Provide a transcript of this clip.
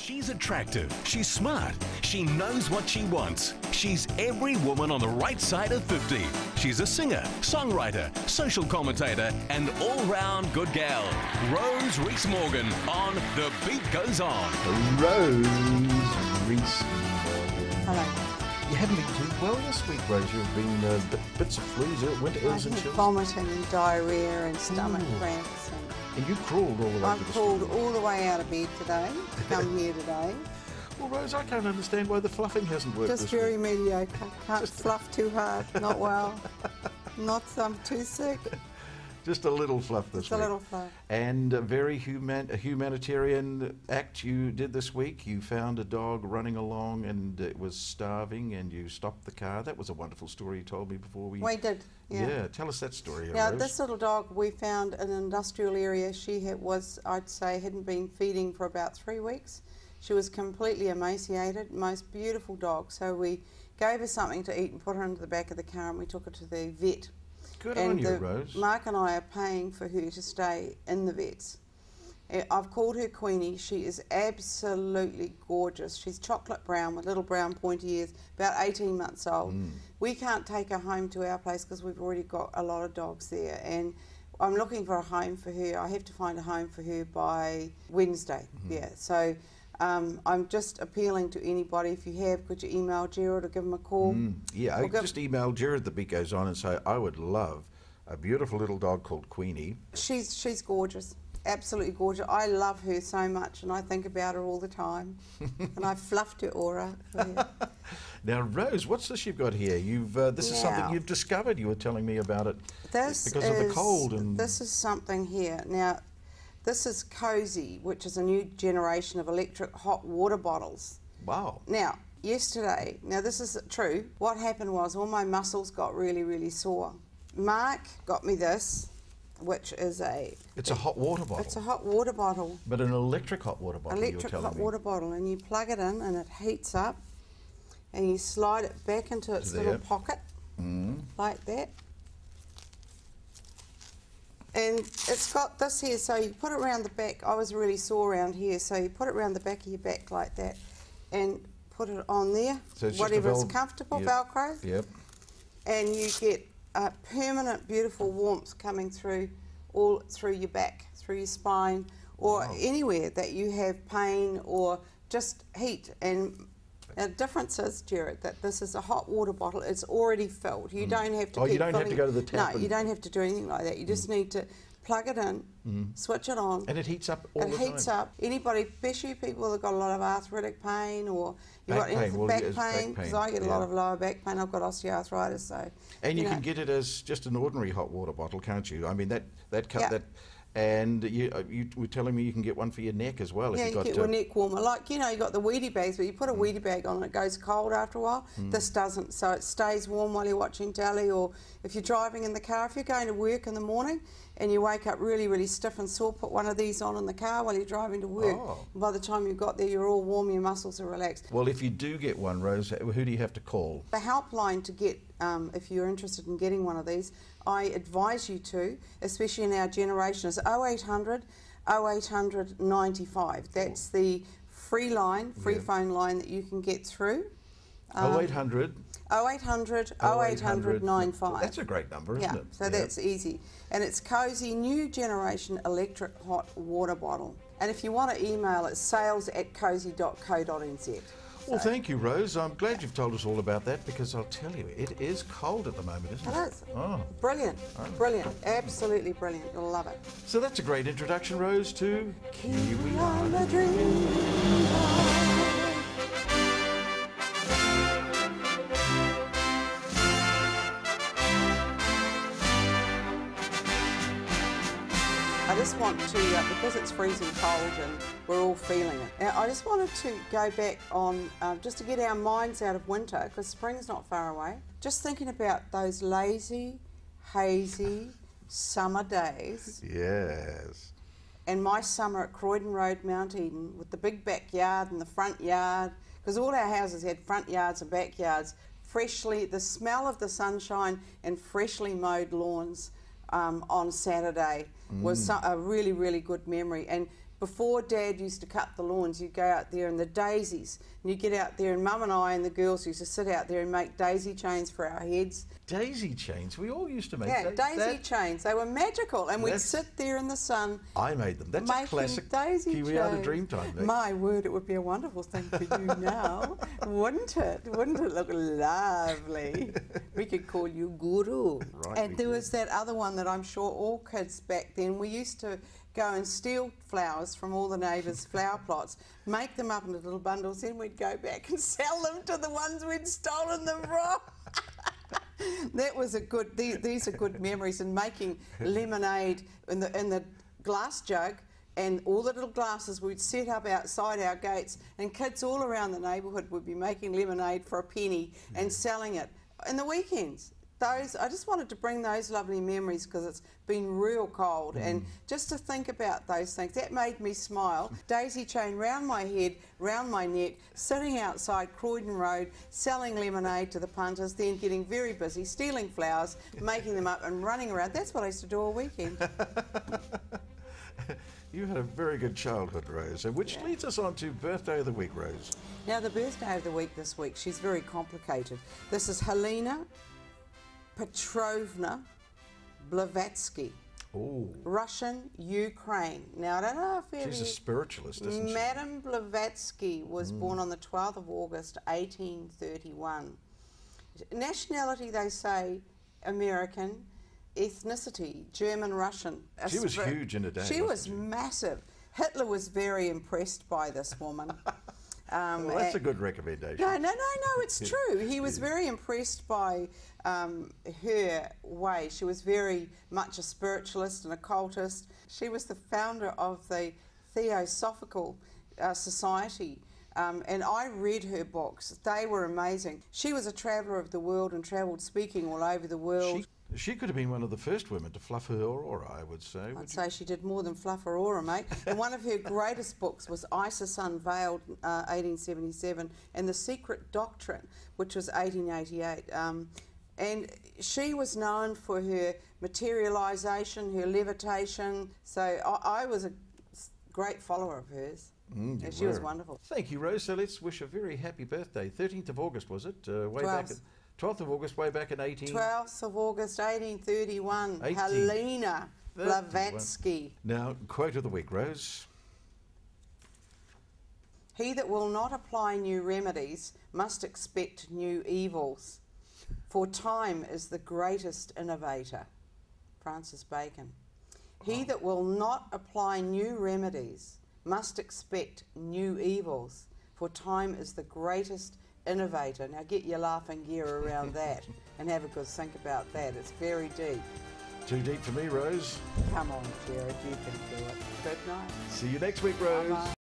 She's attractive, she's smart, she knows what she wants. She's every woman on the right side of 50. She's a singer, songwriter, social commentator, and all-round good gal. Rose Rees-Morgan on The Beat Goes On. Rose Rees-Morgan. Hello. You haven't been too well this week, Rose. You've been bits of flus, winter ills and chills. Vomiting and diarrhea and stomach cramps. And you crawled all the way to the studio. I crawled all the way out of bed today to come here today. Well, Rose, I can't understand why the fluffing hasn't worked Just this very week. mediocre. Can't fluff too hard. Not well. I'm too sick. Just a little fluff this week. Just a little fluff. And a very humanitarian act you did this week. You found a dog running along and it was starving and you stopped the car. That was a wonderful story you told me before we... We did, yeah. Yeah, tell us that story, Now, Rose. this little dog we found in an industrial area. She I'd say, hadn't been feeding for about 3 weeks. She was completely emaciated, most beautiful dog. So we gave her something to eat and put her into the back of the car and we took her to the vet. Good on you, Rose. Mark and I are paying for her to stay in the vets. I've called her Queenie. She is absolutely gorgeous. She's chocolate brown with little brown pointy ears, about 18 months old. We can't take her home to our place because we've already got a lot of dogs there. And I'm looking for a home for her. I have to find a home for her by Wednesday. Yeah, so I'm just appealing to anybody. If you have, could you email Gerard or give him a call? Yeah, I just email Gerard, The Beat Goes On, and say I would love a beautiful little dog called Queenie. She's gorgeous, absolutely gorgeous. I love her so much, and I think about her all the time. And I fluffed her aura for her. Now, Rose, what's this you've got here? This is something you've discovered. You were telling me about it because of the cold. And this is something here now. This is Cozee, which is a new generation of electric hot water bottles. Wow. Now, yesterday, this is true, what happened was all my muscles got really, really sore. Mark got me this, which is It's a hot water bottle. It's a hot water bottle. But an electric hot water bottle, Electric hot water bottle, and you plug it in and it heats up, and you slide it back into its little pocket, like that. And it's got this here, so you put it around the back. I was really sore around here, so you put it around the back of your back like that and put it on there, so whatever's comfortable, Velcro. Yep. And you get a permanent, beautiful warmth coming through all through your back, through your spine, or anywhere that you have pain or just heat. And the difference is, Gerard, that this is a hot water bottle. It's already filled. You don't have to keep you don't have to go to the tap. No, you don't have to do anything like that. You just need to plug it in, switch it on. And it heats up all the time. It heats up. Anybody, especially people that got a lot of arthritic pain or you've got anything back pain, because I get a lot of lower back pain. I've got osteoarthritis, so... And you can get it as just an ordinary hot water bottle, can't you? I mean, and you were telling me you can get one for your neck as well. Yeah, if you get your neck warmer. Like, you got the Wheatie bags, but you put a Wheatie bag on and it goes cold after a while. This doesn't, so it stays warm while you're watching telly, or if you're driving in the car. If you're going to work in the morning and you wake up really, really stiff and sore, put one of these on in the car while you're driving to work. And by the time you got there, you're all warm, your muscles are relaxed. Well, if you do get one, Rose, who do you have to call? The helpline to get, if you're interested in getting one of these, I advise you to, especially in our generation, is 0800 0800 95. That's the free phone line that you can get through. 0800 0800 0800 95. That's a great number, isn't it? So that's easy. And it's Cozee New Generation Electric Hot Water Bottle. And if you want to email it, sales@cozee.co.nz. Well, thank you, Rose. I'm glad you've told us all about that, because I'll tell you, it is cold at the moment, isn't it? It is. Brilliant. Brilliant. Absolutely brilliant. You'll love it. So that's a great introduction, Rose, to Kiwi on the Dream. I just want to, because it's freezing cold and we're all feeling it, I just wanted to go back on, just to get our minds out of winter, because spring's not far away. Just thinking about those lazy, hazy summer days. Yes. And my summer at Croydon Road, Mount Eden, with the big backyard and the front yard, because all our houses had front yards and backyards, the smell of the sunshine and freshly mowed lawns on Saturday was a really, really good memory. And before Dad used to cut the lawns, you'd go out there in the daisies, and you'd get out there, and Mum and I and the girls used to sit out there and make daisy chains for our heads. Daisy chains? We all used to make daisy chains. They were magical, and we'd sit there in the sun. I made them. That's a classic daisy Kiwi out of Dreamtime. Eh? My word, it would be a wonderful thing for you now, wouldn't it? Wouldn't it look lovely? We could call you Guru. Right, and there was that other one that I'm sure all kids back then, we used to go and steal flowers from all the neighbours' flower plots, make them up into little bundles, then we'd go back and sell them to the ones we'd stolen them from. That was a good, these are good memories, and making lemonade in the glass jug, and all the little glasses we'd set up outside our gates, and kids all around the neighbourhood would be making lemonade for a penny and selling it in the weekends. I just wanted to bring those lovely memories because it's been real cold, and just to think about those things, that made me smile. Daisy chain round my head, round my neck, sitting outside Croydon Road, selling lemonade to the punters, then getting very busy, stealing flowers, making them up and running around. That's what I used to do all weekend. You had a very good childhood, Rose, which leads us on to Birthday of the Week, Rose. Now, the Birthday of the Week this week, she's very complicated. This is Helena Petrovna Blavatsky. Oh. Russian, Ukraine. Now, I don't know if She's a spiritualist, isn't she? Madame Blavatsky was born on the 12th of August, 1831. Nationality, they say, American. Ethnicity, German-Russian. She was huge in her day. She was massive. Hitler was very impressed by this woman. Well, that's a good recommendation. No, it's true. He was very impressed by her way. She was very much a spiritualist and occultist. She was the founder of the Theosophical Society, and I read her books. They were amazing. She was a traveller of the world and travelled speaking all over the world. She could have been one of the first women to fluff her aura, I would say. I'd say she did more than fluff her aura, mate. And one of her greatest books was Isis Unveiled, 1877, and The Secret Doctrine, which was 1888. And she was known for her materialisation, her levitation. So I was a great follower of hers. She was wonderful. Thank you, Rose. So let's wish a very happy birthday. 13th of August, was it? Way back at 12th of August, way back in 12th of August, 1831. Helena Blavatsky. Now, quote of the week, Rose. He that will not apply new remedies must expect new evils, for time is the greatest innovator. Francis Bacon. He that will not apply new remedies must expect new evils, for time is the greatest innovator. Now get your laughing gear around that and have a good think about that. It's very deep. Too deep for me, Rose. Come on, Jared, you can do it. Good night. See you next week, Rose. Bye-bye.